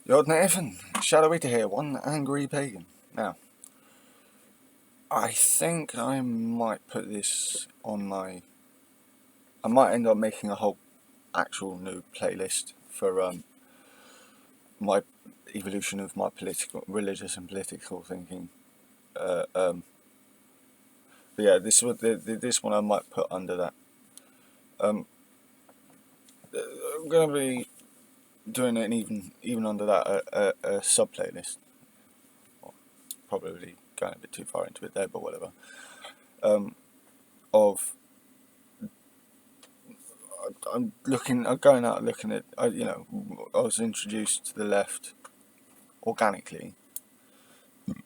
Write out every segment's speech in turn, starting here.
Yo, Nathan, Shadow Eater here, one angry pagan. Now, I think I might put this on my... I might end up making a whole actual new playlist for my evolution of my religious and political thinking. But yeah, this one I might put under that. I'm going to be doing it even under that a sub playlist. Probably going a bit too far into it there, but whatever. I'm going out looking at. I was introduced to the left organically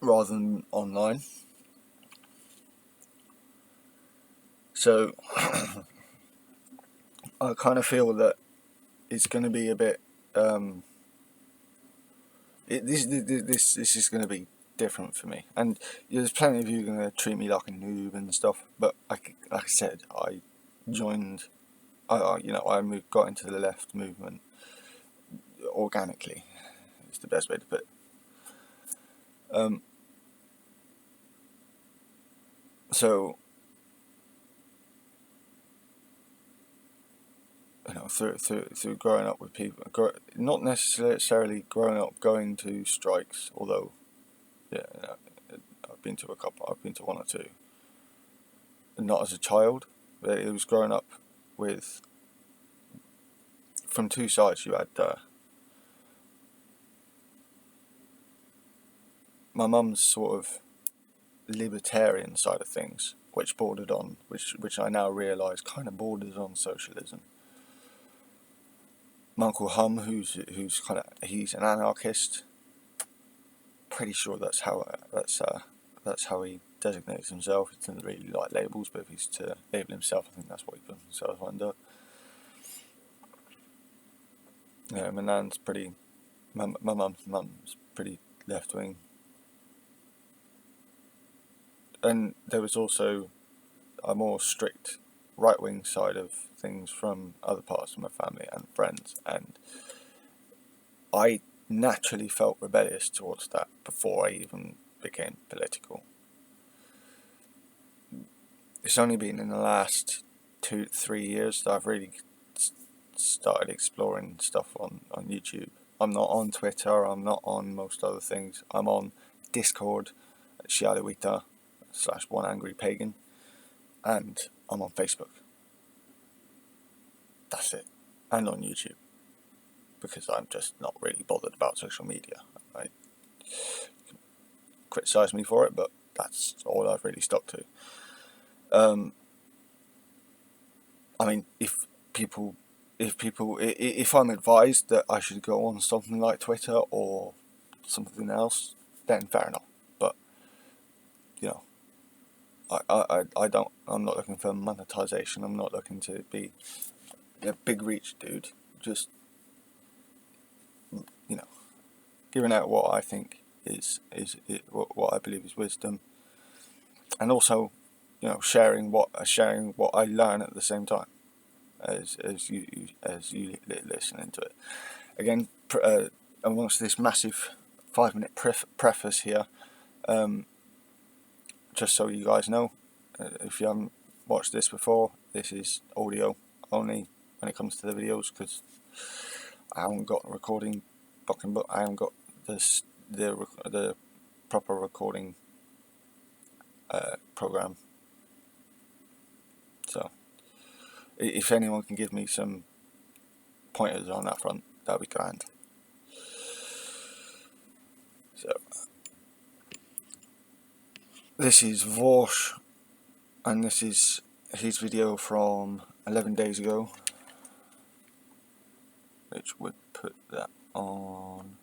rather than online. So I kind of feel that it's going to be a bit. This is going to be different for me, and there's plenty of you going to treat me like a noob and stuff. But like I said, I joined. Got into the left movement organically. It's the best way to put it. So through growing up with people, not necessarily growing up going to strikes, although yeah, I've been to a couple. I've been to one or two. Not as a child, but it was growing up with. From two sides, you had my mum's sort of libertarian side of things, which I now realise kind of borders on socialism. My Uncle Hum, who's he's an anarchist. Pretty sure that's how he designates himself. He doesn't really like labels, but if he's to label himself, I think that's what he puts himself under. Yeah, my nan's pretty. My mum's pretty left wing. And there was also a more strict right wing side of things from other parts of my family and friends, and I naturally felt rebellious towards that before I even became political. It's only been in the last 2-3 years that I've really started exploring stuff on YouTube. I'm not on Twitter, I'm not on most other things. I'm on Discord at Shadow Eater / one angry pagan, and I'm on Facebook. That's it. And on YouTube, because I'm just not really bothered about social media. You can criticise me for it, but that's all I've really stuck to. I mean, if I'm advised that I should go on something like Twitter or something else, then fair enough. But I'm not looking for monetization. I'm not looking to be a big reach dude. Just giving out what I think is what I believe is wisdom, and also sharing what I learn at the same time as you listening to it. Again, amongst this massive 5-minute preface here, just so you guys know, if you haven't watched this before, this is audio only when it comes to the videos, because I haven't got a recording fucking book. I haven't got the proper recording program. So if anyone can give me some pointers on that front, that'd be grand. So this is Vaushs, and this is his video from 11 days ago, which would put that on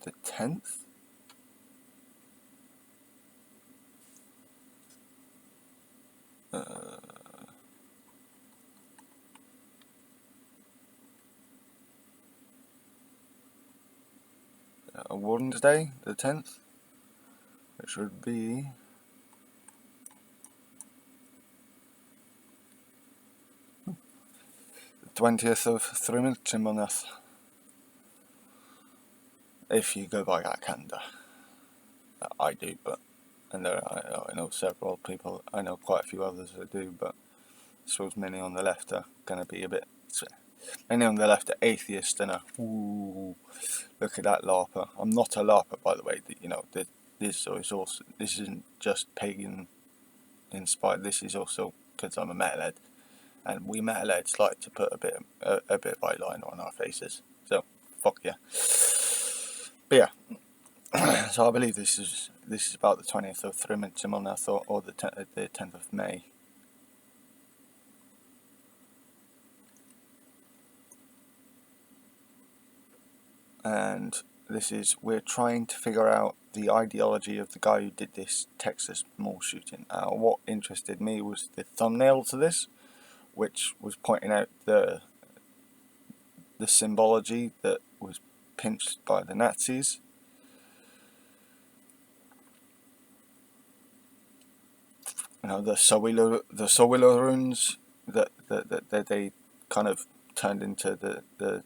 the 10th. Wednesday, the 10th, which would be the 20th of 3 minutes in Moneth. If you go by that calendar. I do, but and I know several people, I know quite a few others that do, but I suppose many on the left are going to be a bit, many on the left are atheists and are, ooh, look at that LARPer. I'm not a LARPer, by the way, this isn't just pagan inspired, this is also because I'm a metalhead, and we metalheads like to put a bit of eyeliner on our faces, so fuck yeah. But yeah. So I believe this is about the 20th of 3 minutes in Moneth, or the 10th of May. And we're trying to figure out the ideology of the guy who did this Texas mall shooting. What interested me was the thumbnail to this, which was pointing out the symbology that was pinched by the Nazis. You know, the Sowilo runes that they kind of turned into the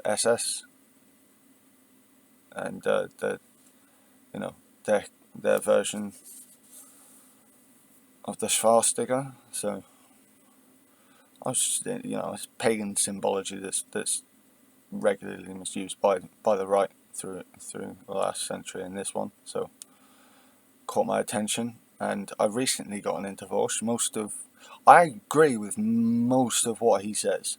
SS, and their version of the swastika. So it's pagan symbology that's regularly misused by the right through the last century in this one. So caught my attention, and I've recently gotten into Vaushs. I agree with most of what he says.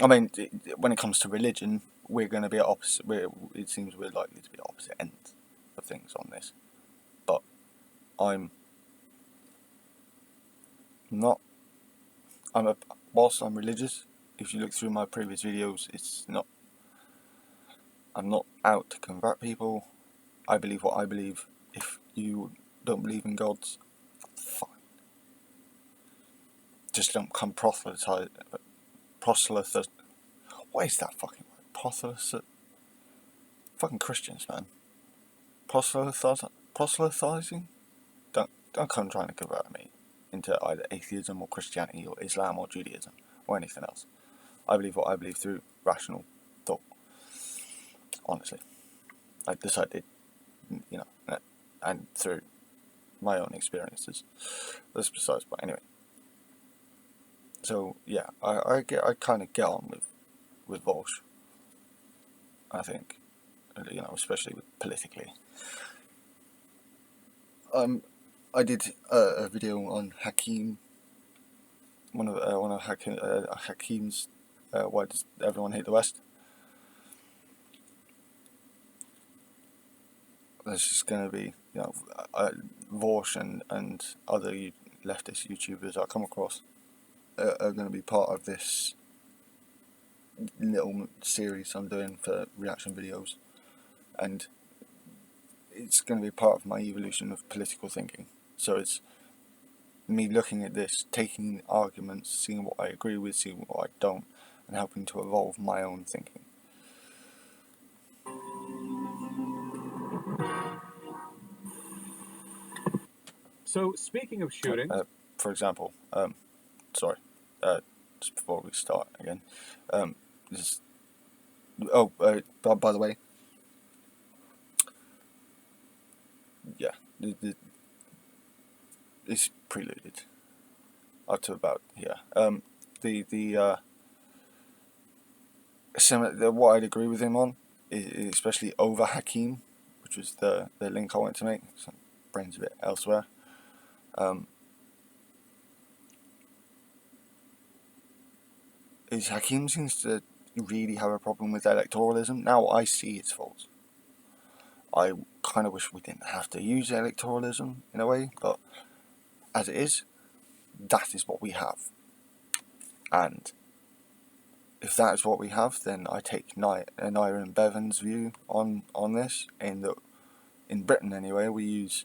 I mean, when it comes to religion, we're going to be at opposite. It seems we're likely to be at opposite ends of things on this. But I'm not. Whilst I'm religious, if you look through my previous videos, I'm not out to convert people. I believe what I believe. If you don't believe in gods, fine. Just don't come proselytize. What is that fucking word? Fucking Christians, man. Proselytizing? Don't come trying to convert me into either atheism or Christianity or Islam or Judaism or anything else. I believe what I believe through rational thought. Honestly, I decided, and through my own experiences. That's besides. But anyway, so yeah, I kind of get on with Vaushs. I think, especially politically. I did a video on Hakim, one of Hakim's Why Does Everyone Hate the West? There's just going to be, Vaushs and other leftist YouTubers I come across are going to be part of this little series I'm doing for reaction videos, and it's going to be part of my evolution of political thinking. So it's me looking at this, taking arguments, seeing what I agree with, seeing what I don't, and helping to evolve my own thinking. So, speaking of shooting, for example, just before we start again, by the way, yeah, it's preluded up to about here. What I'd agree with him on, especially over Hakim, which was the link I wanted to make. So brain's a bit elsewhere. Is Hakim seems to really have a problem with electoralism. Now I see its faults. I kind of wish we didn't have to use electoralism in a way, but as it is, that is what we have. And if that is what we have, then I take Naira and Bevan's view on this, in that in Britain anyway, we use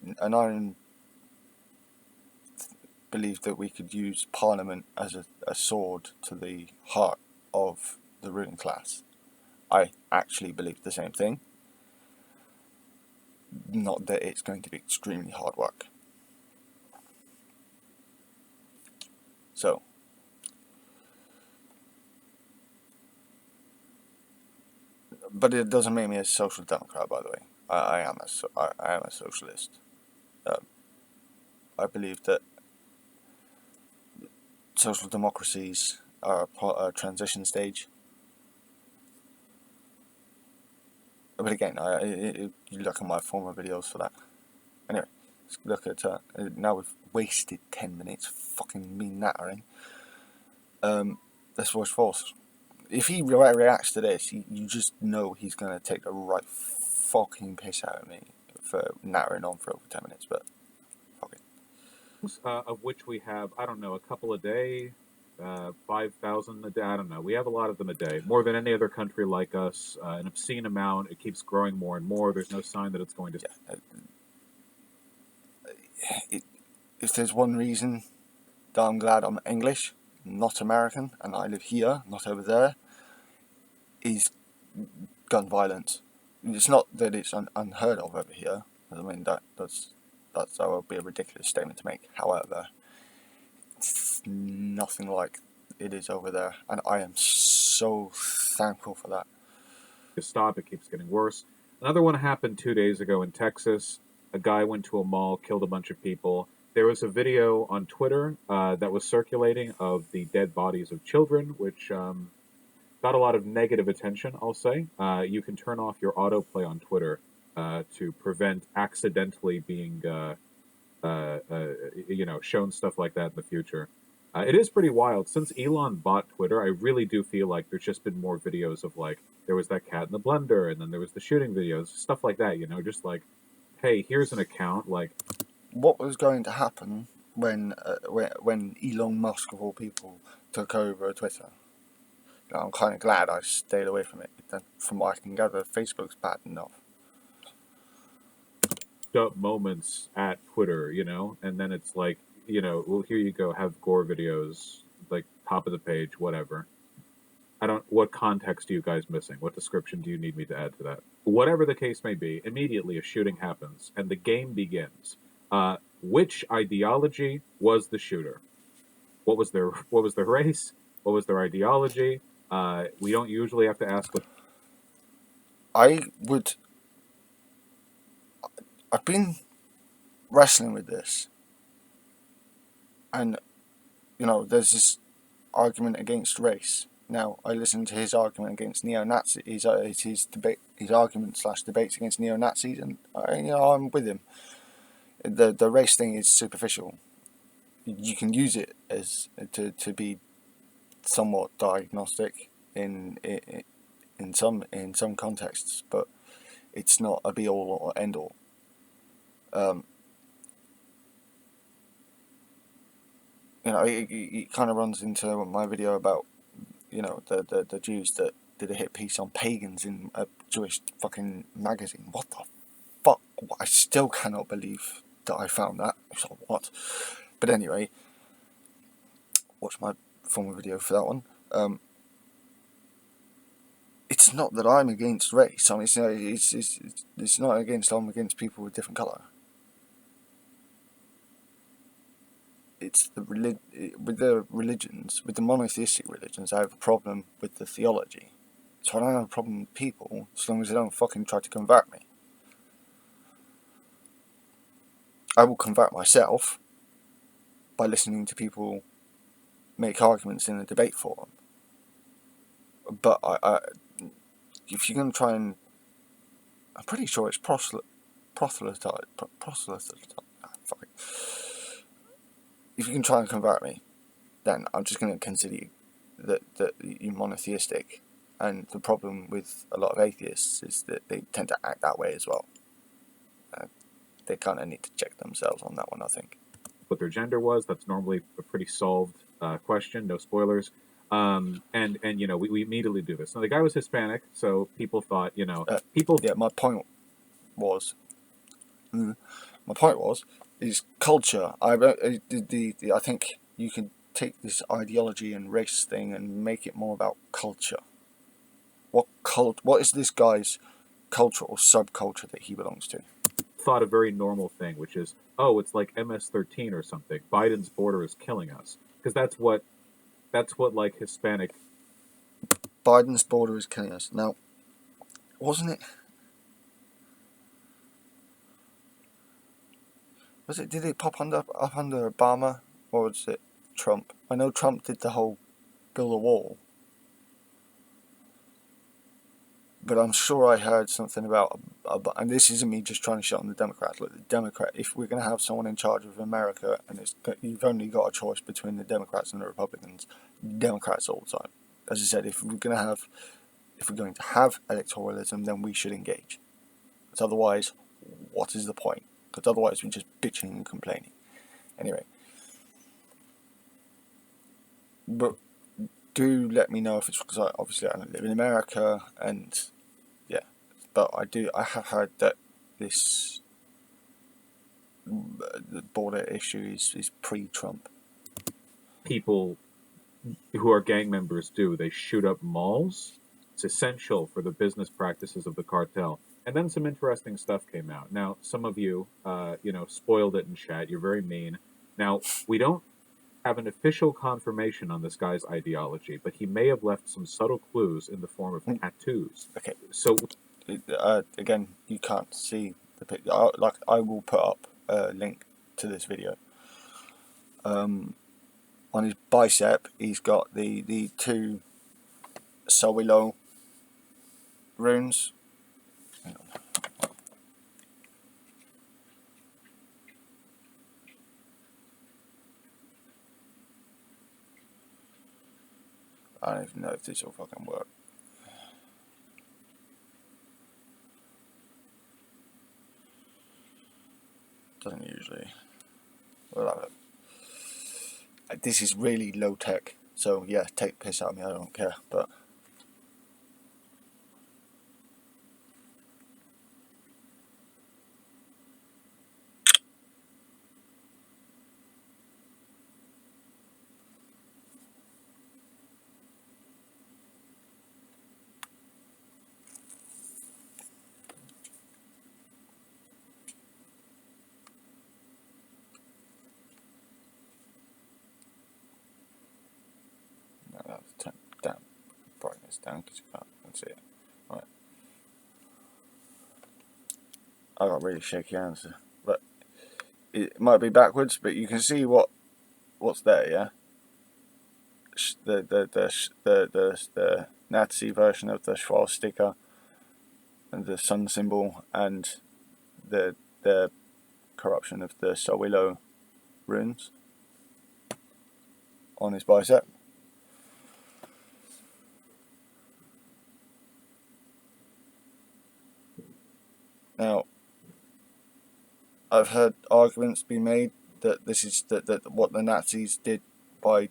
Naira believed that we could use Parliament as a sword to the heart of the ruling class. I actually believe the same thing. Not that it's going to be extremely hard work. So, but it doesn't make me a social democrat, by the way. I am a socialist. I believe that social democracies are a transition stage. But again, you look at my former videos for that. Anyway, let's look at now we've wasted 10 minutes fucking me nattering. Let's watch Vaushs. If he reacts to this, you just know he's going to take the right fucking piss out of me for nattering on for over 10 minutes, but fuck it. Of which we have, I don't know, a couple a day, 5,000 a day. I don't know. We have a lot of them a day, more than any other country like us. An obscene amount. It keeps growing more and more. There's no sign that it's going to. Yeah, if there's one reason that I'm glad I'm English, not American, and I live here, not over there, is gun violence. It's not that it's unheard of over here. I mean that would be a ridiculous statement to make. However, it's nothing like it is over there, and I am so thankful for that. Stop. It keeps getting worse. Another one happened 2 days ago in Texas. A guy went to a mall, killed a bunch of people. There was a video on Twitter that was circulating of the dead bodies of children, which got a lot of negative attention, I'll say. You can turn off your autoplay on Twitter to prevent accidentally being, shown stuff like that in the future. It is pretty wild. Since Elon bought Twitter, I really do feel like there's just been more videos of, like, there was that cat in the blender, and then there was the shooting videos, stuff like that, just like, hey, here's an account, like... What was going to happen when Elon Musk, of all people, took over Twitter? I'm kind of glad I stayed away from it. From what I can gather, Facebook's bad enough. Up moments at Twitter, and then it's like, well, here you go, have gore videos, like top of the page, whatever. What context are you guys missing? What description do you need me to add to that? Whatever the case may be, immediately a shooting happens and the game begins. Which ideology was the shooter? What was their race? What was their ideology? We don't usually have to ask what... I've been wrestling with this, and there's this argument against race. Now, I listened to his argument against neo-Nazis, his argument / debates against neo-Nazis, and I'm with him. The race thing is superficial. You can use it as to be somewhat diagnostic in some contexts, but it's not a be all or end all. It kind of runs into my video about the Jews that did a hit piece on pagans in a Jewish fucking magazine. What the fuck? I still cannot believe that I found that. So what? But anyway, watch my former video for that one. It's not that I'm against race. I mean, it's not against I'm against people with different colour. It's with the religions, with the monotheistic religions, I have a problem with the theology. So I don't have a problem with people as long as they don't fucking try to convert me. I will convert myself by listening to people make arguments in a debate forum. But if you're going to try and... I'm pretty sure it's proselytise. If you can try and convert me, then I'm just going to consider you that you're monotheistic. And the problem with a lot of atheists is that they tend to act that way as well. They kind of need to check themselves on that one, I think. What their gender was, that's normally a pretty solved question, no spoilers. And we immediately do this. Now, the guy was Hispanic, so people thought, people... Yeah, my point was is culture. I think you can take this ideology and race thing and make it more about culture. What is this guy's culture or subculture that he belongs to? Thought a very normal thing, which is, oh, it's like MS-13 or something. Biden's border is killing us. because that's what like Hispanic. Biden's border is killing us. Now, wasn't it? Did it pop up under Obama, or was it Trump? I know Trump did the whole build a wall, but I'm sure I heard something about, and this isn't me just trying to shut on the Democrats. Look, the Democrat, if we're going to have someone in charge of America, and you've only got a choice between the Democrats and the Republicans, Democrats all the time. As I said, if we're going to have electoralism, then we should engage. Because otherwise, what is the point? Because otherwise, we're just bitching and complaining. Anyway, but do let me know if it's because obviously I don't live in America, and yeah, but I have heard that this the border issue is pre-Trump. People who are gang members do. They shoot up malls. It's essential for the business practices of the cartel. And then some interesting stuff came out. Now, some of you, spoiled it in chat. You're very mean. Now, we don't have an official confirmation on this guy's ideology, but he may have left some subtle clues in the form of tattoos. Okay. So, again, you can't see the picture. I will put up a link to this video. On his bicep, he's got the two Sowilo runes. Hang on. I don't even know if this will fucking work. Doesn't usually. Well, this is really low tech, so yeah, take piss out of me, I don't care, but no, that's turn down brightness down because you can't see it. Right. I got really shaky hands, but it might be backwards, but you can see what's there, yeah. The Nazi version of the swastika and the sun symbol, and the corruption of the Sowilo runes on his bicep. Now, I've heard arguments be made that this is that what the Nazis did by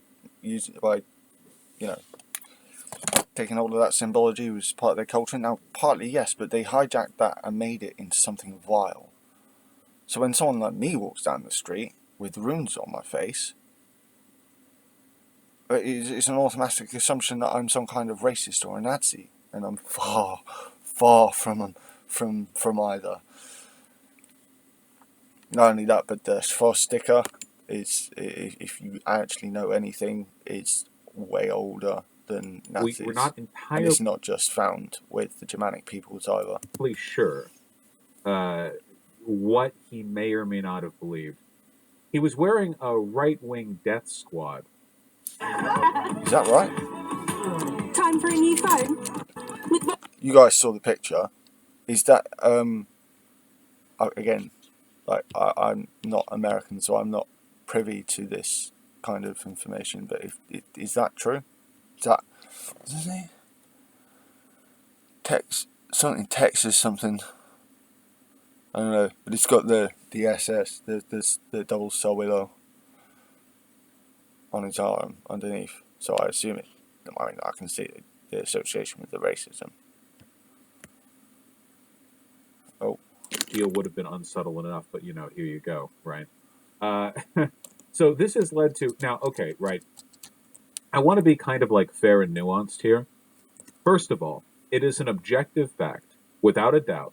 taking hold of that symbology was part of their culture. Now, partly yes, but they hijacked that and made it into something vile. So when someone like me walks down the street with runes on my face, it's an automatic assumption that I'm some kind of racist or a Nazi, and I'm far from either. Not only that, but the swastika is, if you actually know anything, is way older than Nazis. we're not entirely. And it's not just found with the Germanic peoples either. Sure what he may or may not have believed. He was wearing a right-wing death squad. Is that right? Time for a new phone. You guys saw the picture. Is that again, like I'm not American, so I'm not privy to this kind of information. But is that true? Is that Texas something? I don't know, but it's got the SS, the double Sowilo on his arm underneath. So I assume it. I mean, I can see the association with the racism. Oh. Deal would have been unsubtle enough, but here you go, right? So this has led to now. Okay, right. I want to be kind of like fair and nuanced here. First of all, it is an objective fact, without a doubt,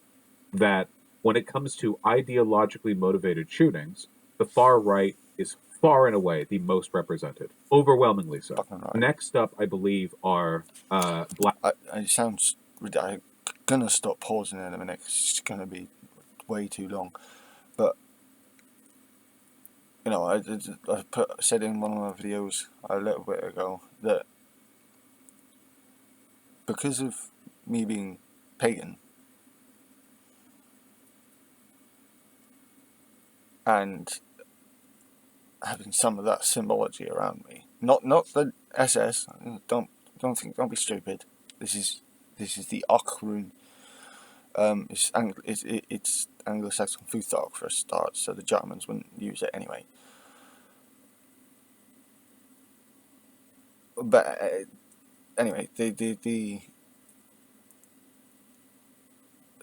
that when it comes to ideologically motivated shootings, the far right is far and away the most represented, overwhelmingly so. Fucking right. Next up, I believe, are black. It sounds. I'm gonna stop pausing in a minute. 'Cause it's gonna be way too long. But you know, I said in one of my videos a little bit ago that because of me being pagan and having some of that symbology around me, not the SS. Don't be stupid. This is the Och rune. It's Anglo-Saxon Futhark for a start, so the Germans wouldn't use it anyway. But anyway, the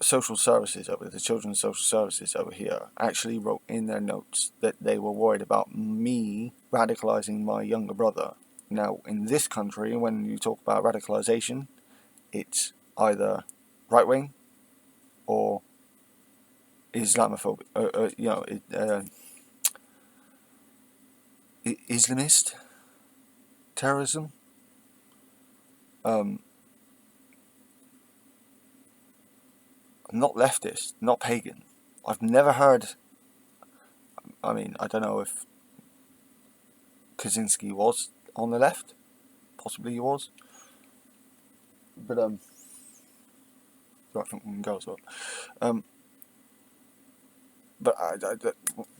social services the children's social services over here actually wrote in their notes that they were worried about me radicalizing my younger brother. Now, in this country, when you talk about radicalization, it's either right wing or Islamophobic, Islamist terrorism. Not leftist, not pagan. I've never heard. I mean, I don't know if Kaczynski was on the left. Possibly he was. But I think we can go as well. But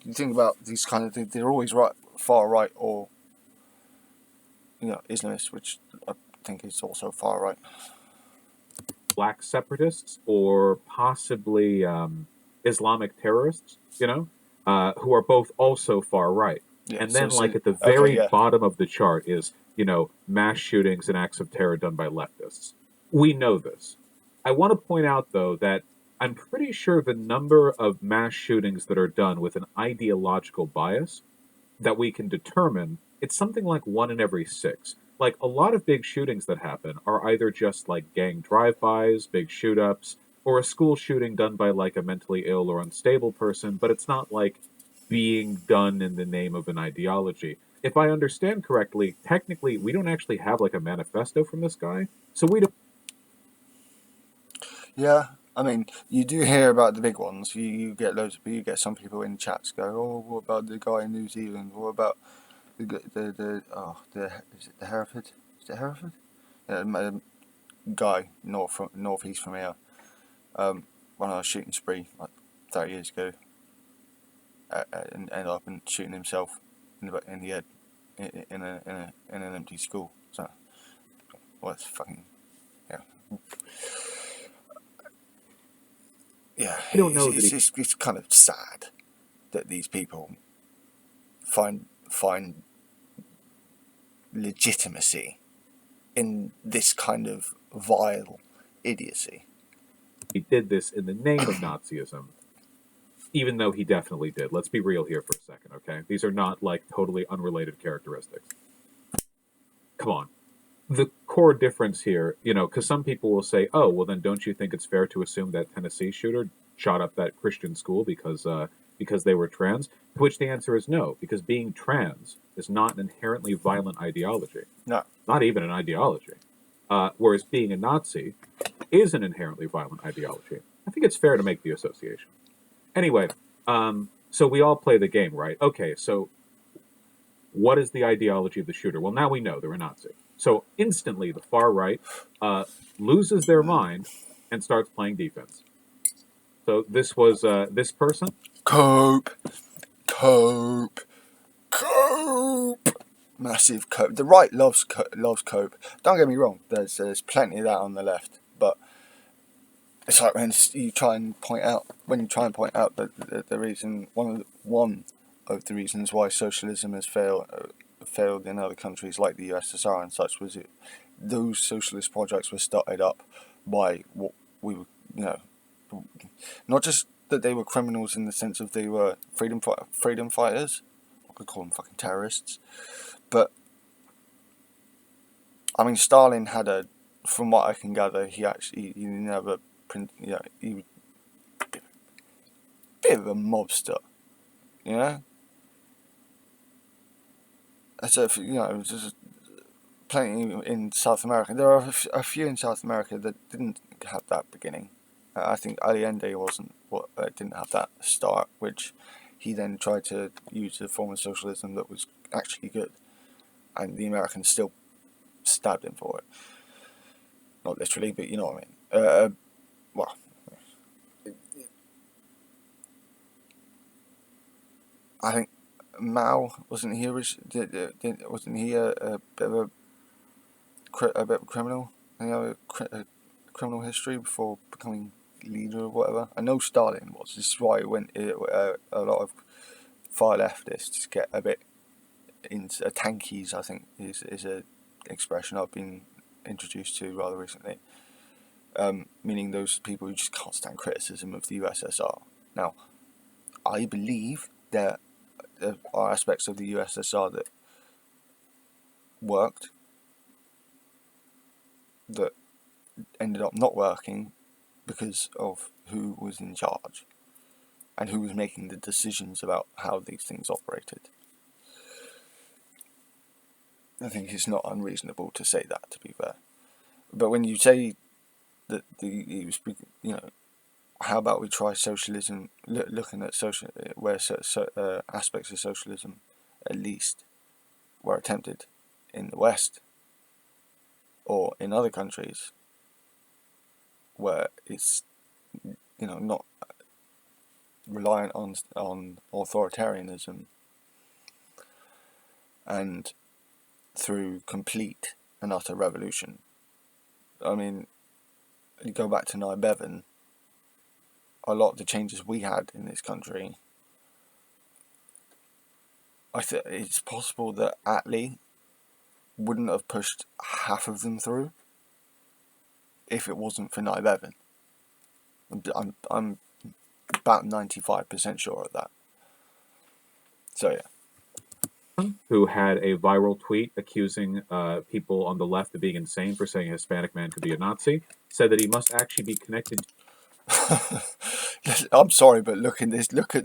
you think about these kind of things, they're always far right or Islamist, which I think is also far right. Black separatists or possibly Islamic terrorists, who are both also far right. Yeah, and then, at the very bottom of the chart is, mass shootings and acts of terror done by leftists. We know this. I want to point out, though, that I'm pretty sure the number of mass shootings that are done with an ideological bias that we can determine, it's something like 1 in every 6. Like, a lot of big shootings that happen are either just like gang drive-bys, big shoot-ups, or a school shooting done by like a mentally ill or unstable person, but it's not like being done in the name of an ideology. If I understand correctly, technically, we don't actually have like a manifesto from this guy, so we don't. Yeah, I mean, you do hear about the big ones. You get loads of people. You get some people in chats go, "Oh, what about the guy in New Zealand? What about is it the Hereford? Is it Hereford? Yeah, guy northeast from here. Went on a shooting spree like 30 years ago, and ended up shooting himself in the head in an empty school. So, well, it's fucking yeah. I don't know. It's kind of sad that these people find legitimacy in this kind of vile idiocy. He did this in the name of Nazism, even though he definitely did. Let's be real here for a second, okay? These are not like totally unrelated characteristics. Come on. The core difference here, because some people will say, oh, well then don't you think it's fair to assume that Tennessee shooter shot up that Christian school because they were trans? To which the answer is no, because being trans is not an inherently violent ideology. No. Not even an ideology. Whereas being a Nazi is an inherently violent ideology. I think it's fair to make the association. Anyway, so we all play the game, right? Okay, so what is the ideology of the shooter? Well, now we know they're a Nazi. So instantly, the far right loses their mind and starts playing defense. So this was this person. Cope. Massive cope. The right loves cope. Don't get me wrong. There's plenty of that on the left, but it's like when you try and point out that the reason one of the reasons why socialism has failed in other countries like the USSR and such was those socialist projects were started up by what we were, not just that they were criminals in the sense of they were freedom fighters. I could call them fucking terrorists, but I mean Stalin had from what I can gather, he never he was a bit of a mobster, So there's plenty in South America. There are a few in South America that didn't have that beginning. I think Allende didn't have that start, which he then tried to use a form of socialism that was actually good, and the Americans still stabbed him for it. Not literally, but you know what I mean. Well, I think Mao wasn't he wasn't he a bit of a criminal? And a criminal history before becoming leader or whatever. I know Stalin was. This is why a lot of far leftists get a bit into tankies. I think is a expression I've been introduced to rather recently. Meaning those people who just can't stand criticism of the USSR. Now, I believe there are aspects of the USSR that worked, that ended up not working because of who was in charge and who was making the decisions about how these things operated. I think it's not unreasonable to say that, to be fair. But when you say that how about we try socialism, looking at where aspects of socialism, at least, were attempted in the West or in other countries where it's not reliant on authoritarianism and through complete and utter revolution. I mean, you go back to 9/11, a lot of the changes we had in this country, I think it's possible that Attlee wouldn't have pushed half of them through if it wasn't for 9/11. I'm about 95% sure of that. So yeah. Who had a viral tweet accusing people on the left of being insane for saying a Hispanic man could be a Nazi, said that he must actually be connected. I'm sorry, but look at this. Look at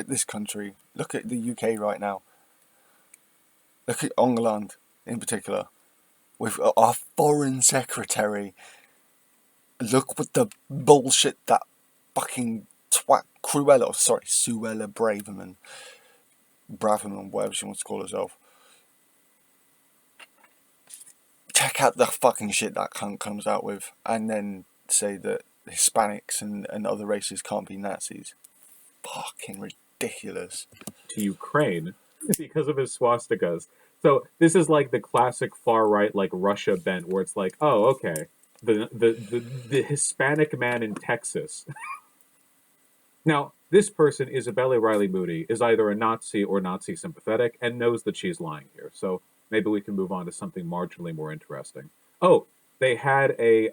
this country. Look at the UK right now. Look at England in particular, with our foreign secretary. Look what the bullshit that fucking twat Suella Braverman, whatever she wants to call herself. Check out the fucking shit that cunt comes out with, and then say that Hispanics and other races can't be Nazis. Fucking ridiculous. To Ukraine because of his swastikas. So this is like the classic far right, like Russia bent, where it's like, oh, okay, the Hispanic man in Texas. Now, this person, Isabella Riley Moody, is either a Nazi or Nazi sympathetic and knows that she's lying here. So maybe we can move on to something marginally more interesting. Oh, they had a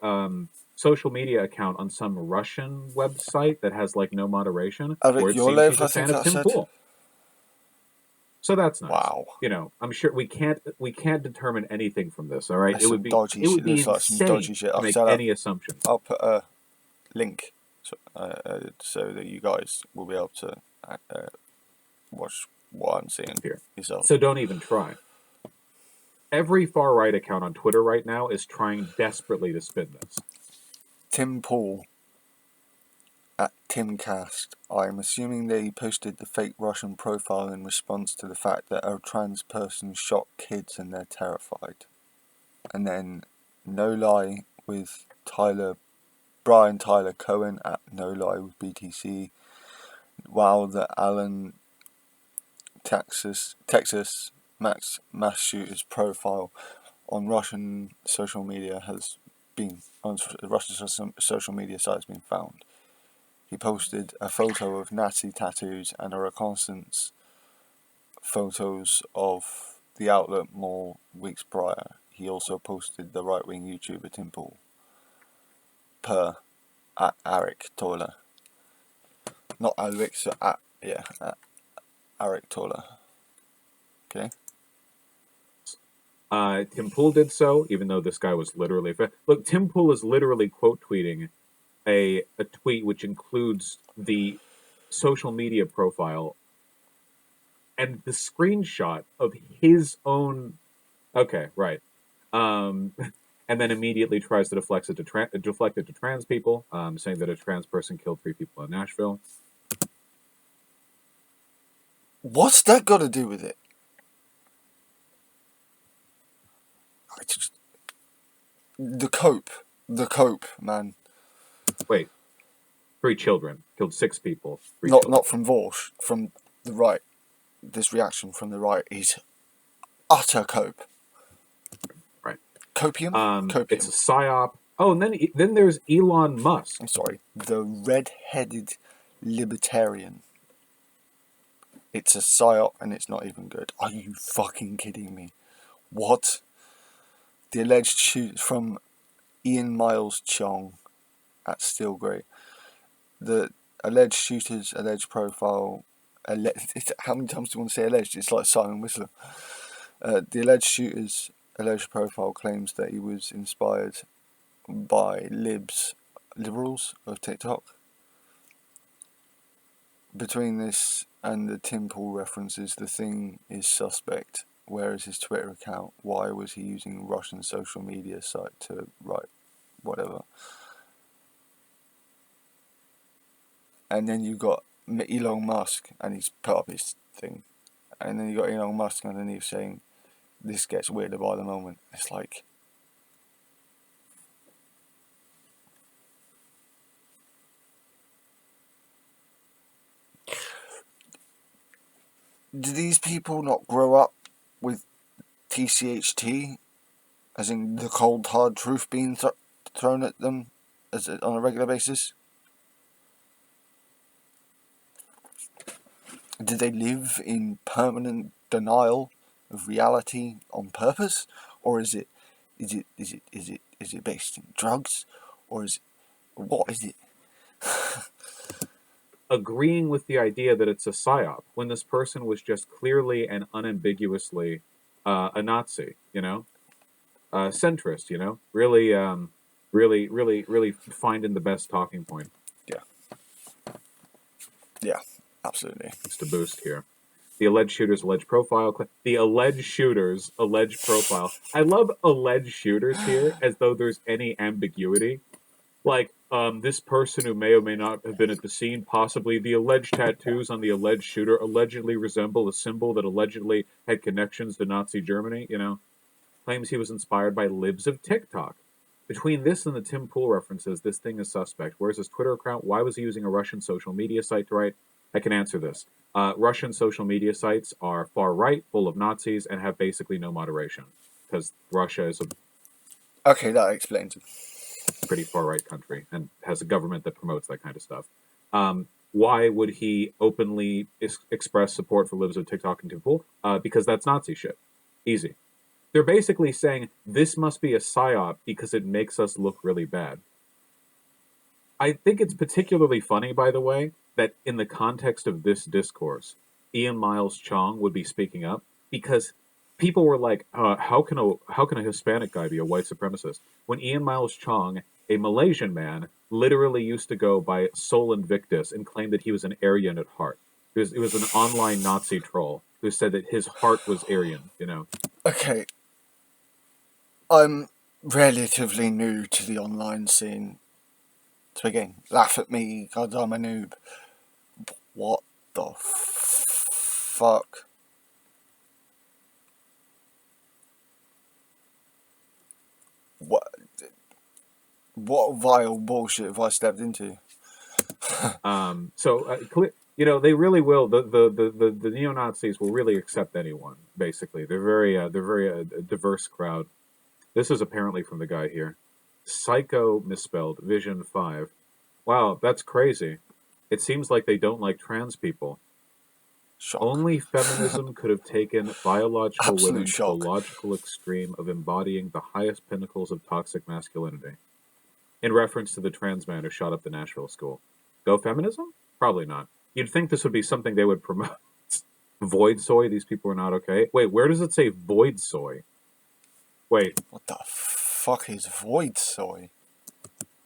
social media account on some Russian website that has like no moderation, where it seems he's a fan of Tim Pool. So that's nice. Wow. I'm sure we can't determine anything from this. All right, That's some dodgy shit. To make any assumptions. I'll put a link so that you guys will be able to watch what I'm seeing here yourself. So don't even try. Every far right account on Twitter right now is trying desperately to spin this. Tim Pool at Timcast. I'm assuming they posted the fake Russian profile in response to the fact that a trans person shot kids and they're terrified. And then No Lie with Brian Tyler Cohen at No Lie with BTC. While the Allen, Texas mass shooters profile on Russian social media has been found. He posted a photo of Nazi tattoos and a reconnaissance photos of the outlet mall weeks prior. He also posted the right-wing YouTuber Tim Pool at Eric Toller. Not Alric, so at Eric Toller. Okay. Tim Pool did so, even though this guy was literally... Look, Tim Pool is literally quote tweeting a tweet which includes the social media profile and the screenshot of his own. Okay, right. Um, and then immediately tries to deflect it to trans people, saying that a trans person killed 3 people in Nashville. What's that got to do with it? The cope, man. Wait, 3 children killed 6 people. Not from Vaushs, from the right. This reaction from the right is utter cope. Right. Copium? Copium. It's a psyop. Oh, and then there's Elon Musk. I'm sorry, the red-headed libertarian. It's a psyop and it's not even good. Are you fucking kidding me? What? The alleged shoot from Ian Miles Chong at Still Great. The alleged shooter's alleged profile. How many times do you want to say alleged? It's like Simon Whistler. The alleged shooter's alleged profile claims that he was inspired by liberals of TikTok. Between this and the Tim Pool references, the thing is suspect. Where is his Twitter account? Why was he using Russian social media site to write whatever? And then you got Elon Musk, and he's put up his thing. And then you got Elon Musk underneath saying, "This gets weirder by the moment." It's like, do these people not grow up with TCHT, as in the cold hard truth being thrown at them on a regular basis? Do they live in permanent denial of reality on purpose, or is it based in drugs, or what is it? Agreeing with the idea that it's a psyop when this person was just clearly and unambiguously a Nazi, centrist, really finding the best talking point. Yeah, absolutely. It's to boost here. The alleged shooter's alleged profile. The alleged shooter's alleged profile. I love alleged shooters here as though there's any ambiguity. Like, this person who may or may not have been at the scene, possibly the alleged tattoos on the alleged shooter allegedly resemble a symbol that allegedly had connections to Nazi Germany, claims he was inspired by libs of TikTok. Between this and the Tim Pool references, this thing is suspect. Where's his Twitter account? Why was he using a Russian social media site to write? I can answer this. Russian social media sites are far right, full of Nazis, and have basically no moderation. Because Russia is a Okay, that explains it. pretty far right country and has a government that promotes that kind of stuff. Why would he openly express support for libs of TikTok and Tim Pool? Because that's Nazi shit. Easy. They're basically saying this must be a psyop because it makes us look really bad. I think it's particularly funny, by the way, that in the context of this discourse, Ian Miles Chong would be speaking up because people were like, how can a Hispanic guy be a white supremacist? When Ian Miles Chong, a Malaysian man, literally used to go by Sol Invictus and claimed that he was an Aryan at heart. It was an online Nazi troll who said that his heart was Aryan, Okay. I'm relatively new to the online scene. So again, laugh at me, God, I'm a noob. What the fuck? What vile bullshit have I stepped into? They really will. The neo Nazis will really accept anyone. Basically, they're very a diverse crowd. This is apparently from the guy here. Psycho misspelled. Vision 5. Wow, that's crazy. It seems like they don't like trans people. Shock. Only feminism could have taken biological Absolute women shock. to the logical extreme of embodying the highest pinnacles of toxic masculinity. In reference to the trans man who shot up the Nashville school. Go feminism? Probably not. You'd think this would be something they would promote. Void soy? These people are not okay. Wait, where does it say void soy? Wait. What the fuck is void soy?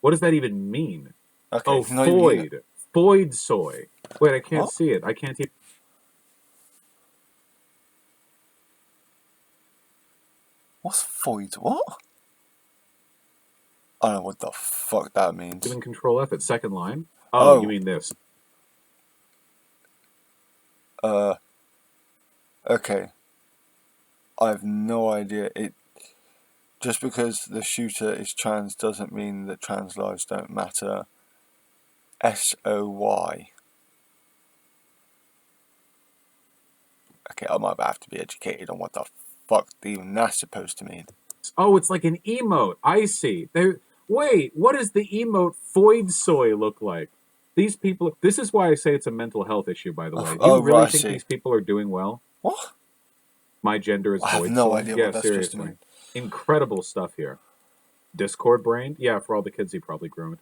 What does that even mean? Okay, oh, void. Void soy. Wait, I can't see it. I can't even... What's void? What? I don't know what the fuck that means. Given Control F at second line. Oh, you mean this? Okay. I have no idea. Just because the shooter is trans doesn't mean that trans lives don't matter. SOY. Okay, I might have to be educated on what the fuck even that's supposed to mean. Oh, it's like an emote. I see. Wait, what does the emote Void Soy look like? These people. This is why I say it's a mental health issue. By the way, do you really think these people are doing well? What? My gender is I have Void no Soy. idea Yeah, what that's supposed to seriously. mean. Incredible stuff here. Discord brain? Yeah, for all the kids he probably groomed.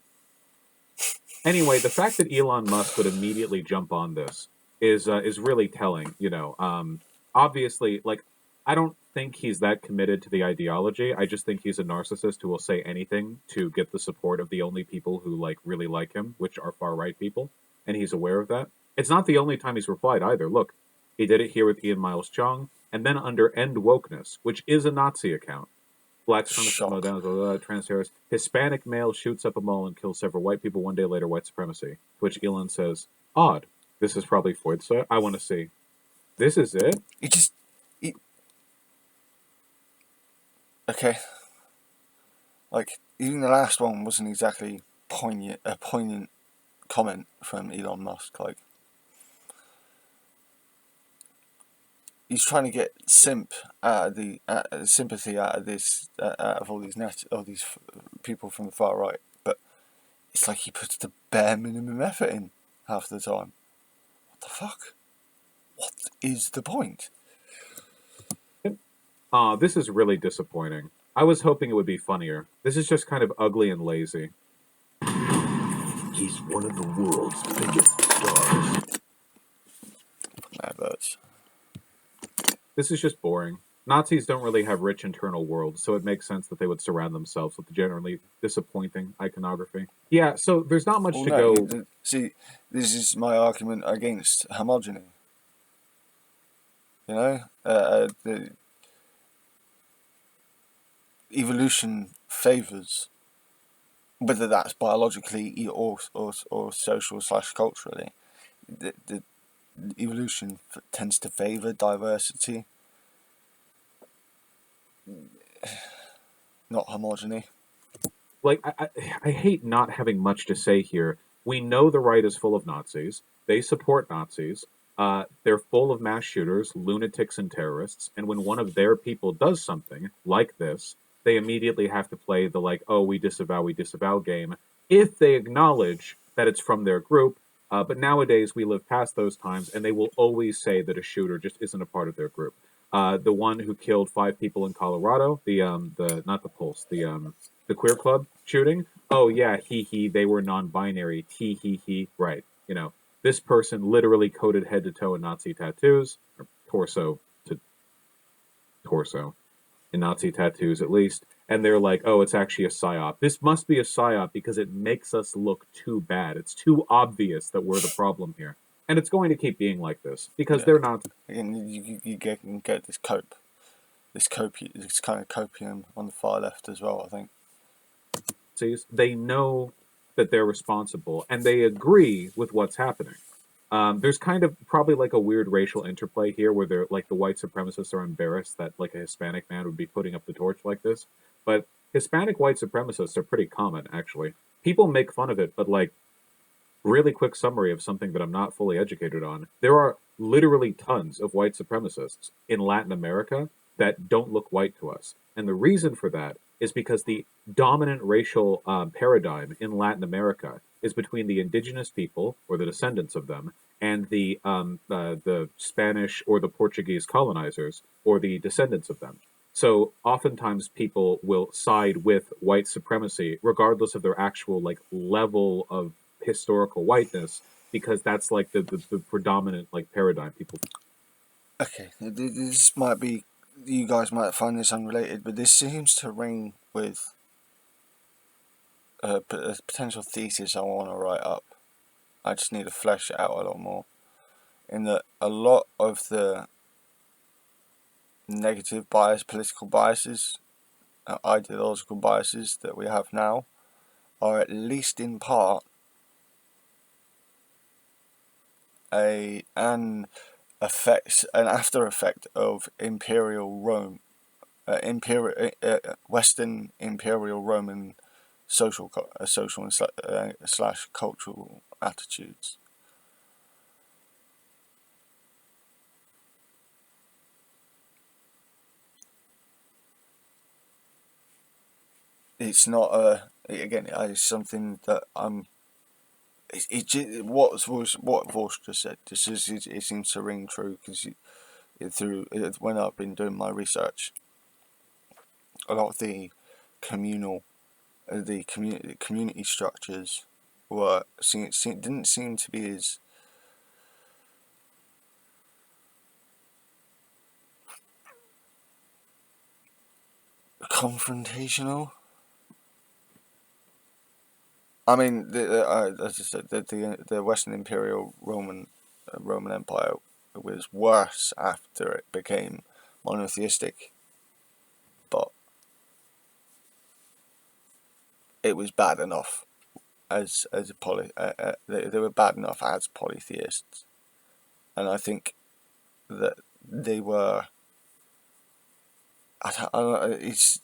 Anyway, the fact that Elon Musk would immediately jump on this is really telling. You know, obviously, like, I don't think he's that committed to the ideology. I just think he's a narcissist who will say anything to get the support of the only people who like really like him, which are far right people, and he's aware of that. It's not the only time he's replied either. Look, he did it here with Ian Miles Chong, and then under End Wokeness, which is a Nazi account. Black supremacist, trans terrorist. Hispanic male shoots up a mall and kills several white people. One day later, white supremacy. To which Elon says, odd. This is probably Freud, sir. I want to see. This is it? Okay. Like, even the last one wasn't exactly a poignant comment from Elon Musk. Like, he's trying to get sympathy out of this, out of all these people from the far right. But it's like he puts the bare minimum effort in half the time. What the fuck? What is the point? This is really disappointing. I was hoping it would be funnier. This is just kind of ugly and lazy. He's one of the world's biggest stars. Adverts. This is just boring. Nazis don't really have rich internal worlds, so it makes sense that they would surround themselves with generally disappointing iconography. Yeah, so there's not much to go... See, this is my argument against homogeny. You know? The evolution favours, whether that's biologically or social / culturally, the evolution tends to favour diversity, not homogeny. Like, I hate not having much to say here. We know the right is full of Nazis. They support Nazis. They're full of mass shooters, lunatics, and terrorists. And when one of their people does something like this, they immediately have to play the, like, oh, we disavow game, if they acknowledge that it's from their group. But nowadays, we live past those times, and they will always say that a shooter just isn't a part of their group. The one who killed 5 people in Colorado, not the Pulse, the Queer Club shooting. Oh yeah, they were non-binary. He, right. You know, this person literally coated head to toe in Nazi tattoos, or torso to torso, in Nazi tattoos at least. And they're like, oh, it's actually a psyop. This must be a psyop because it makes us look too bad. It's too obvious that we're the problem here. And it's going to keep being like this because they're not. Again, you get this kind of copium on the far left as well, I think. They know that they're responsible and they agree with what's happening. There's kind of probably like a weird racial interplay here where they're like the white supremacists are embarrassed that like a Hispanic man would be putting up the torch like this. But Hispanic white supremacists are pretty common, actually. People make fun of it, but like, really quick summary of something that I'm not fully educated on. There are literally tons of white supremacists in Latin America that don't look white to us. And the reason for that is because the dominant racial paradigm in Latin America is between the indigenous people, or the descendants of them, and the Spanish or the Portuguese colonizers, or the descendants of them. So oftentimes people will side with white supremacy, regardless of their actual like level of historical whiteness, because that's like the predominant like paradigm people. Okay, this might be, you guys might find this unrelated, but this seems to ring with a potential thesis I want to write up. I just need to flesh it out a lot more. In that a lot of the negative bias, political biases, ideological biases that we have now are at least in part an after effect of imperial Rome, Western imperial Roman social and slash cultural attitudes. It's not it's something that I'm. What Vaushs just said. It seems to ring true because when I've been doing my research, a lot of the community structures didn't seem to be as confrontational. I mean, as I said, the Western Imperial Roman Empire was worse after it became monotheistic, but it was bad enough as a they were bad enough as polytheists, and I think that they were. I don't know, it's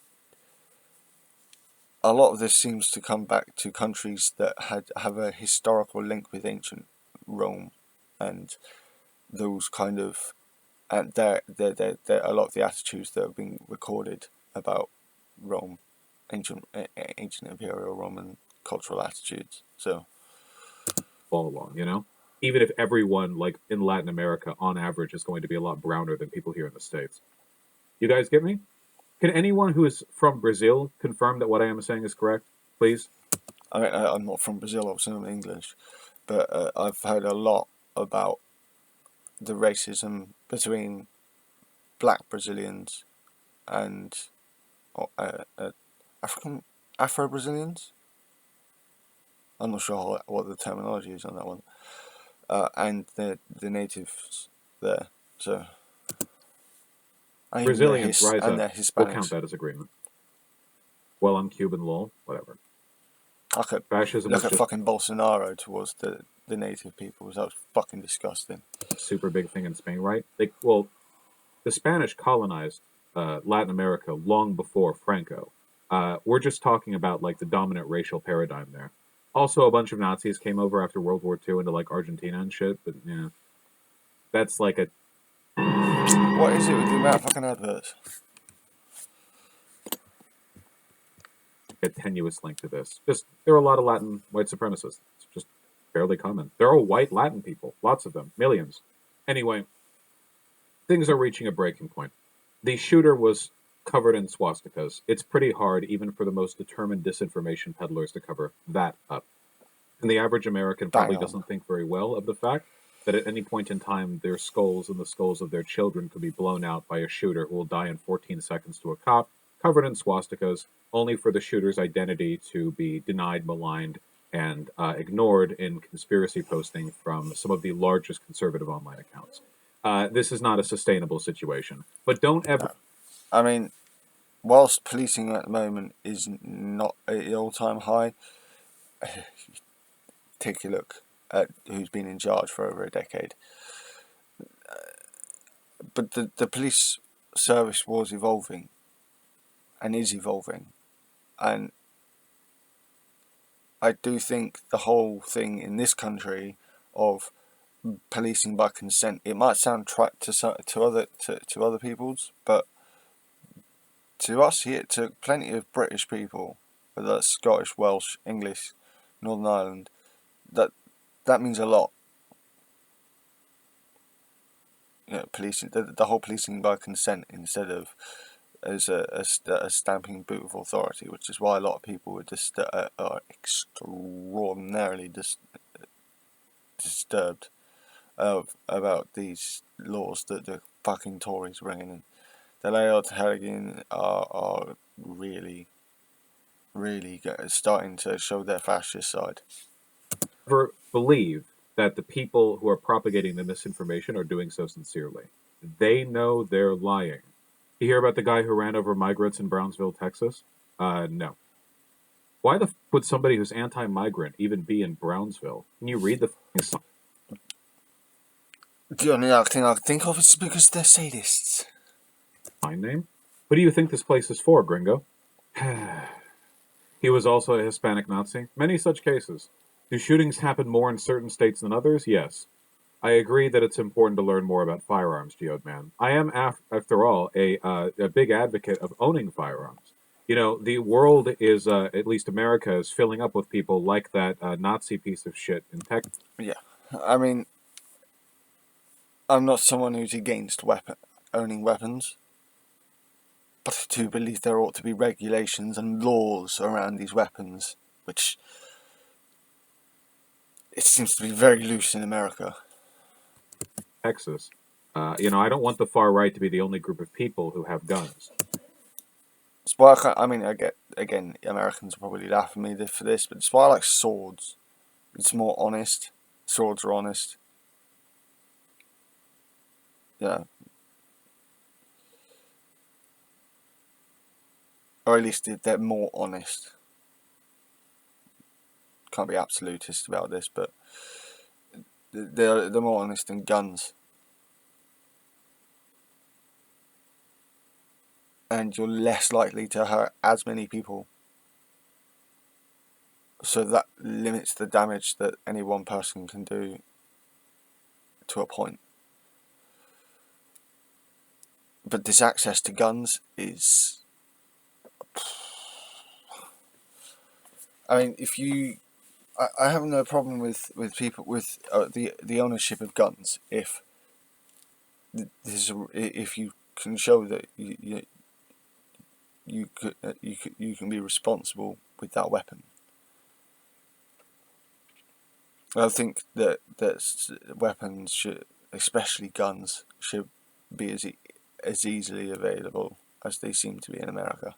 a lot of this seems to come back to countries that have a historical link with ancient Rome, and those kind of and they're a lot of the attitudes that have been recorded about Rome, ancient imperial Roman cultural attitudes. So Follow along, you know? Even if everyone, like in Latin America, on average, is going to be a lot browner than people here in the States. You guys get me? Can anyone who is from Brazil confirm that what I am saying is correct, please? I mean, I'm not from Brazil, obviously I'm English, but I've heard a lot about the racism between black Brazilians and Afro Brazilians. I'm not sure what the terminology is on that one, and the natives there. So, and Brazilians, rise and up. they're We'll count Hispanics. that as agreement. Well, I'm Cuban, lol, whatever. Fascism Look was at just fucking Bolsonaro towards the native peoples. That was fucking disgusting. a super big thing in Spain, right? Like, well, the Spanish colonized Latin America long before Franco. We're just talking about like the dominant racial paradigm there. Also, a bunch of Nazis came over after World War II into like Argentina and shit, but yeah, that's like What is it with the amount of fucking adverts? a tenuous link to this. Just there are a lot of Latin white supremacists. It's just fairly common. There are white Latin people, lots of them, millions. Anyway, things are reaching a breaking point. The shooter was covered in swastikas. It's pretty hard, even for the most determined disinformation peddlers, to cover that up. And the average American Bang probably on. doesn't think very well of the fact that at any point in time, their skulls and the skulls of their children could be blown out by a shooter who will die in 14 seconds to a cop, covered in swastikas, only for the shooter's identity to be denied, maligned, and ignored in conspiracy posting from some of the largest conservative online accounts. This is not a sustainable situation. But don't ever. No. I mean, whilst policing at the moment is not at the all-time high, take a look at who's been in charge for over a decade. But the police service was evolving and is evolving, and I do think the whole thing in this country of policing by consent, it might sound trite to other people's, but to us here, to plenty of British people, whether that's Scottish, Welsh, English, Northern Ireland, that means a lot. You know, policing the whole policing by consent instead of as a stamping boot of authority, which is why a lot of people are extraordinarily disturbed about these laws that the fucking Tories bringing in. The layout Harrigan are really starting to show their fascist side. Ever believe that the people who are propagating the misinformation are doing so sincerely. They know they're lying. You hear about the guy who ran over migrants in Brownsville, Texas? No. Why the f would somebody who's anti-migrant even be in Brownsville? Can you read the f***ing sign? The only other thing I can think of is because they're sadists. Name? What do you think this place is for, gringo? He was also a Hispanic Nazi. Many such cases. Do shootings happen more in certain states than others? Yes. I agree that it's important to learn more about firearms, Geode Man. I am, after all, a big advocate of owning firearms. You know, the world is, at least America, is filling up with people like that Nazi piece of shit in Texas. Yeah, I mean, I'm not someone who's against owning weapons, but I do believe there ought to be regulations and laws around these weapons, which it seems to be very loose in America. Texas. You know, I don't want the far right to be the only group of people who have guns. It's why I mean, I get, again, Americans will probably laugh at me for this, but it's why I like swords. It's more honest. Swords are honest. Yeah. Or at least they're more honest. Can't be absolutist about this, but they're more honest than guns. And you're less likely to hurt as many people. So that limits the damage that any one person can do to a point. But this access to guns is... I mean, if you... I have no problem with people with the ownership of guns if if you can show that you can be responsible with that weapon. I think that weapons should, especially guns, should be as easily available as they seem to be in America.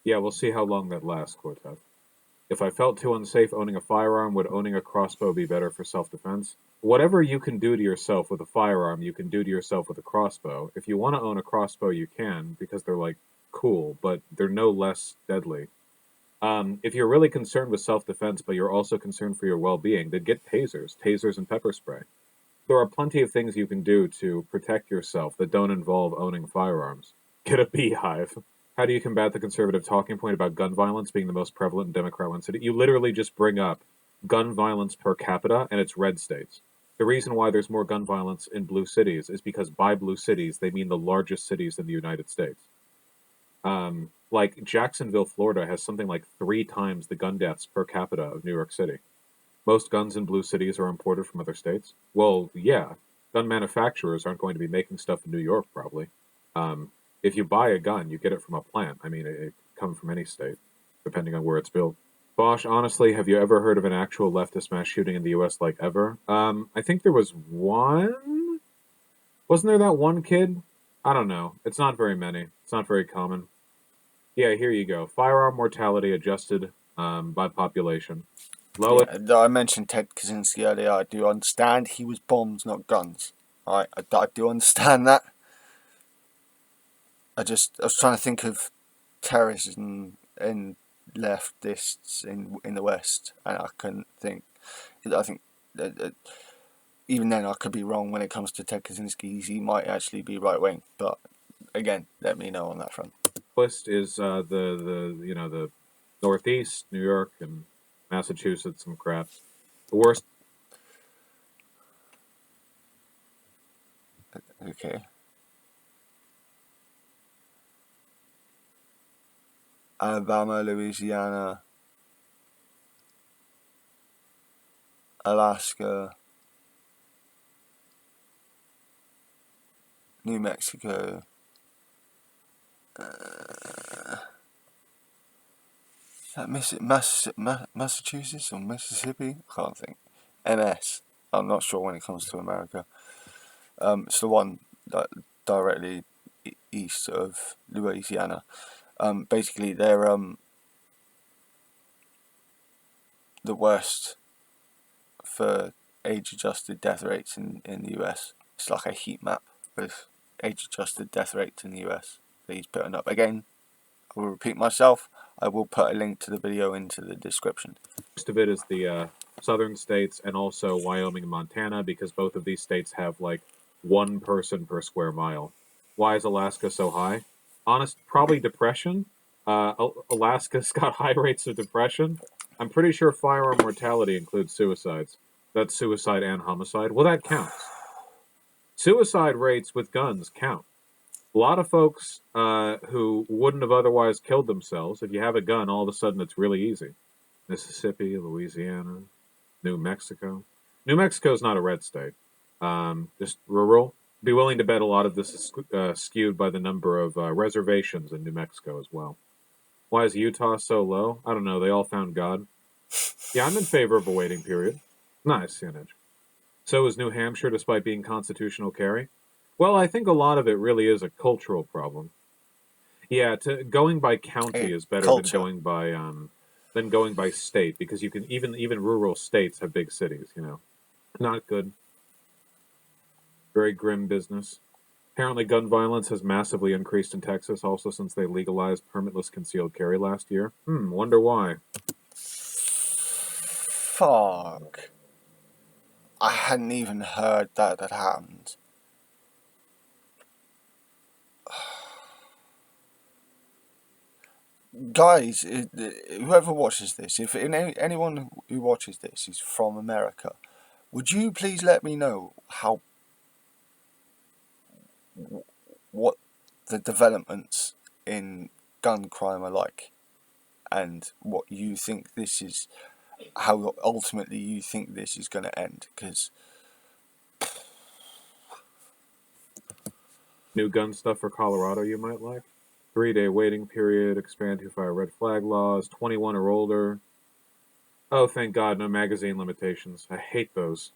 Yeah, we'll see how long that lasts, Quartet. If I felt too unsafe owning a firearm, would owning a crossbow be better for self-defense? Whatever you can do to yourself with a firearm, you can do to yourself with a crossbow. If you want to own a crossbow, you can, because they're, like, cool, but they're no less deadly. If you're really concerned with self-defense, but you're also concerned for your well-being, then get tasers and pepper spray. There are plenty of things you can do to protect yourself that don't involve owning firearms. Get a beehive. How do you combat the conservative talking point about gun violence being the most prevalent in Democrat one city? You literally just bring up gun violence per capita, and it's red states. The reason why there's more gun violence in blue cities is because by blue cities, they mean the largest cities in the United States. Like Jacksonville, Florida has something like 3 times the gun deaths per capita of New York City. Most guns in blue cities are imported from other states. Well, yeah, gun manufacturers aren't going to be making stuff in New York, probably. If you buy a gun, you get it from a plant. I mean, it comes from any state, depending on where it's built. Vaushs, honestly, have you ever heard of an actual leftist mass shooting in the U.S. like ever? I think there was one. Wasn't there that one kid? I don't know. It's not very many. It's not very common. Yeah, here you go. Firearm mortality adjusted by population. Lowest. Yeah, I mentioned Ted Kaczynski earlier. I do understand he was bombs, not guns. Alright, I do understand that. I was trying to think of terrorists and leftists in the West, and I couldn't think. I think that even then I could be wrong when it comes to Ted Kaczynski. He might actually be right wing, but again, let me know on that front. List is the Northeast, New York, and Massachusetts and crap. The worst. Okay. Alabama, Louisiana, Alaska, New Mexico, Massachusetts or Mississippi? I can't think. MS. I'm not sure when it comes to America. It's the one that directly east of Louisiana. Basically, they're the worst for age-adjusted death rates in the US. It's like a heat map with age-adjusted death rates in the US that he's putting up. Again, I will repeat myself. I will put a link to the video into the description. Most of it is the southern states and also Wyoming and Montana, because both of these states have like 1 person per square mile. Why is Alaska so high? Probably depression. Alaska's got high rates of depression. I'm pretty sure firearm mortality includes suicides. That's suicide and homicide. Well, that counts. Suicide rates with guns count. A lot of folks who wouldn't have otherwise killed themselves, if you have a gun, all of a sudden it's really easy. Mississippi, Louisiana, New Mexico. New Mexico is not a red state, just rural. Be willing to bet a lot of this is skewed by the number of reservations in New Mexico as well. Why is Utah so low? I don't know. They all found God. Yeah, I'm in favor of a waiting period. Nice, Sienage. So is New Hampshire, despite being constitutional carry. Well, I think a lot of it really is a cultural problem. Yeah, going by county is better Culture. than going by state, because you can even rural states have big cities. You know, not good. Very grim business. Apparently, gun violence has massively increased in Texas, also since they legalized permitless concealed carry last year. Wonder why. Fuck. I hadn't even heard that had happened. Guys, whoever watches this, if anyone who watches this is from America, would you please let me know what the developments in gun crime are like, and what you think this is, how ultimately you think this is going to end, because New gun stuff for Colorado you might like. 3-day waiting period, expand to fire red flag laws, 21 or older. Oh, thank God, no magazine limitations. I hate those.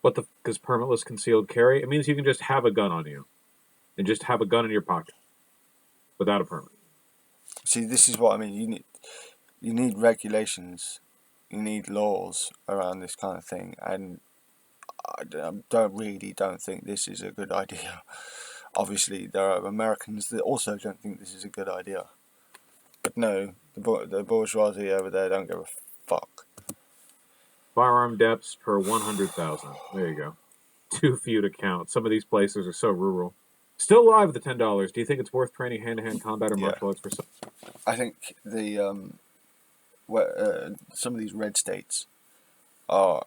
What the f is permitless concealed carry? It means you can just have a gun on you. And just have a gun in your pocket. Without a permit. see, this is what I mean. You need regulations, you need laws around this kind of thing, and I don't think this is a good idea. Obviously, there are Americans that also don't think this is a good idea. But no, the bourgeoisie over there don't give a fuck. Firearm depths per 100,000. There you go. Too few to count. Some of these places are so rural. Still live at the $10. Do you think it's worth training hand-to-hand combat or martial arts for some? I think some of these red states are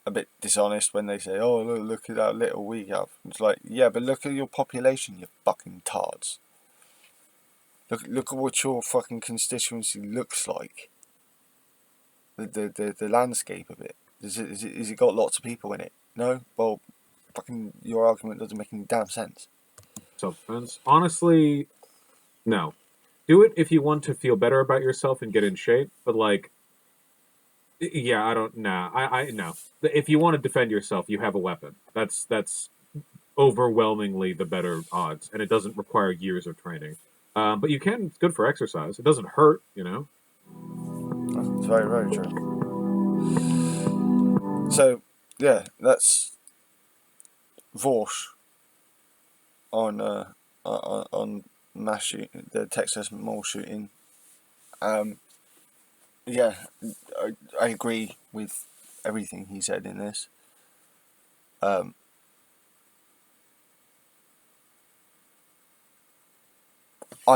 a bit dishonest when they say, "Oh, look at how little we have." It's like, yeah, but look at your population, you fucking tards. Look at what your fucking constituency looks like. The landscape of it. Is it got lots of people in it? No? Well, fucking your argument doesn't make any damn sense. Self-defense? Honestly, no. Do it if you want to feel better about yourself and get in shape, but like, yeah, I don't, nah, no. If you want to defend yourself, you have a weapon. That's overwhelmingly the better odds, and it doesn't require years of training. But you can, it's good for exercise. It doesn't hurt, you know? It's very, very true. So, yeah, that's Vaushs on mass shooting, the Texas mall shooting. Yeah, I agree with everything he said in this. I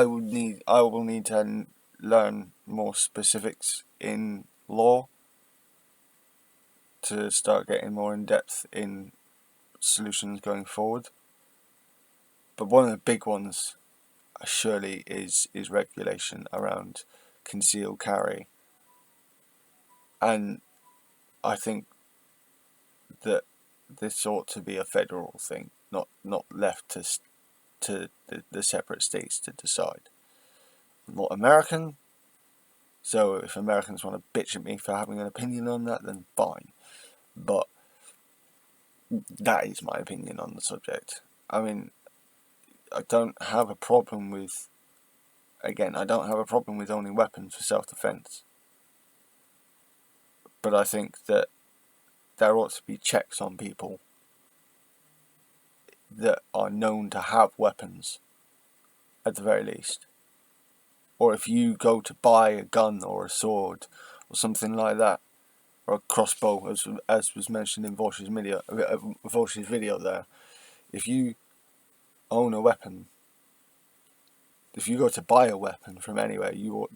will need to learn more specifics in law to start getting more in depth in solutions going forward. But one of the big ones surely is regulation around concealed carry, and I think that this ought to be a federal thing, not left to the separate states to decide. I'm not American, so if Americans want to bitch at me for having an opinion on that, then fine. But that is my opinion on the subject. I mean, I don't have a problem with owning weapons for self-defense. But I think that there ought to be checks on people that are known to have weapons, at the very least. Or if you go to buy a gun or a sword or something like that, or a crossbow, as was mentioned in Vaushs' video there, if you own a weapon, if you go to buy a weapon from anywhere,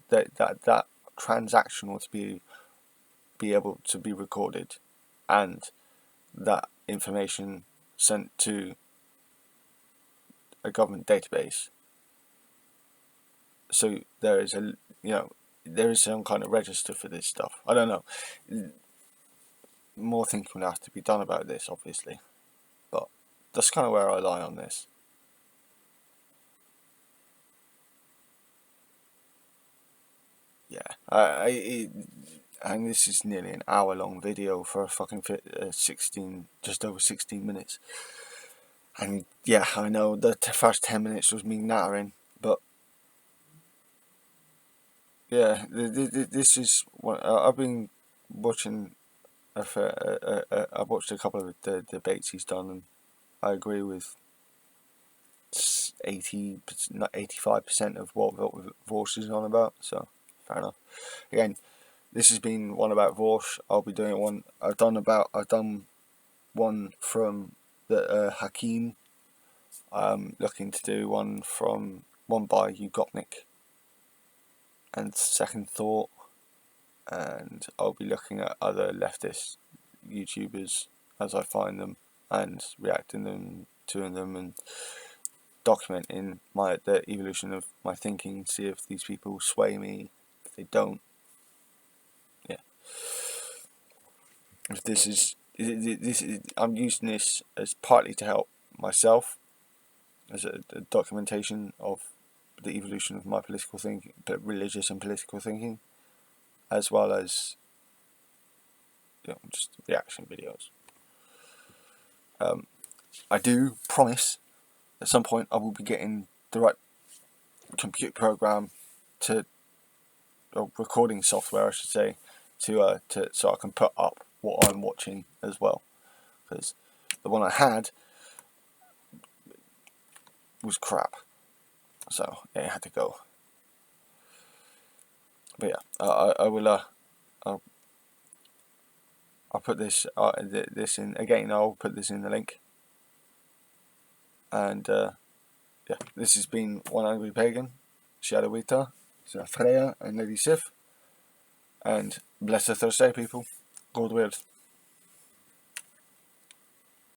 that transaction ought to be able to be recorded, and that information sent to a government database. So there is there is some kind of register for this stuff. I don't know. More thinking will have to be done about this, obviously, but that's kind of where I lie on this. Yeah, and this is nearly an hour-long video for a fucking 16, just over 16 minutes. And yeah, I know the first 10 minutes was me nattering, but yeah, this is what I've been watching. I watched a couple of the debates he's done, and I agree with 85% of what Vaushs is on about. So fair enough. Again, this has been one about Vaushs. I'll be doing one. I've done one from the Hakim. I'm looking to do one by Ugopnik and Second Thought, and I'll be looking at other leftist YouTubers as I find them and reacting to them and documenting the evolution of my thinking, see if these people sway me. If they don't, yeah. If this is I'm using this as partly to help myself, as a documentation of the evolution of my political thinking, but religious and political thinking, as well as just reaction videos. I do promise at some point I will be getting the right computer program or recording software, I should say, to so I can put up what I'm watching as well, because the one I had was crap, so yeah, it had to go. But yeah, I will I'll put this in again. I'll put this in the link, and yeah, this has been One Angry Pagan, Shadowita, Freya, and Lady Sif, and bless the Thursday, people. God wills.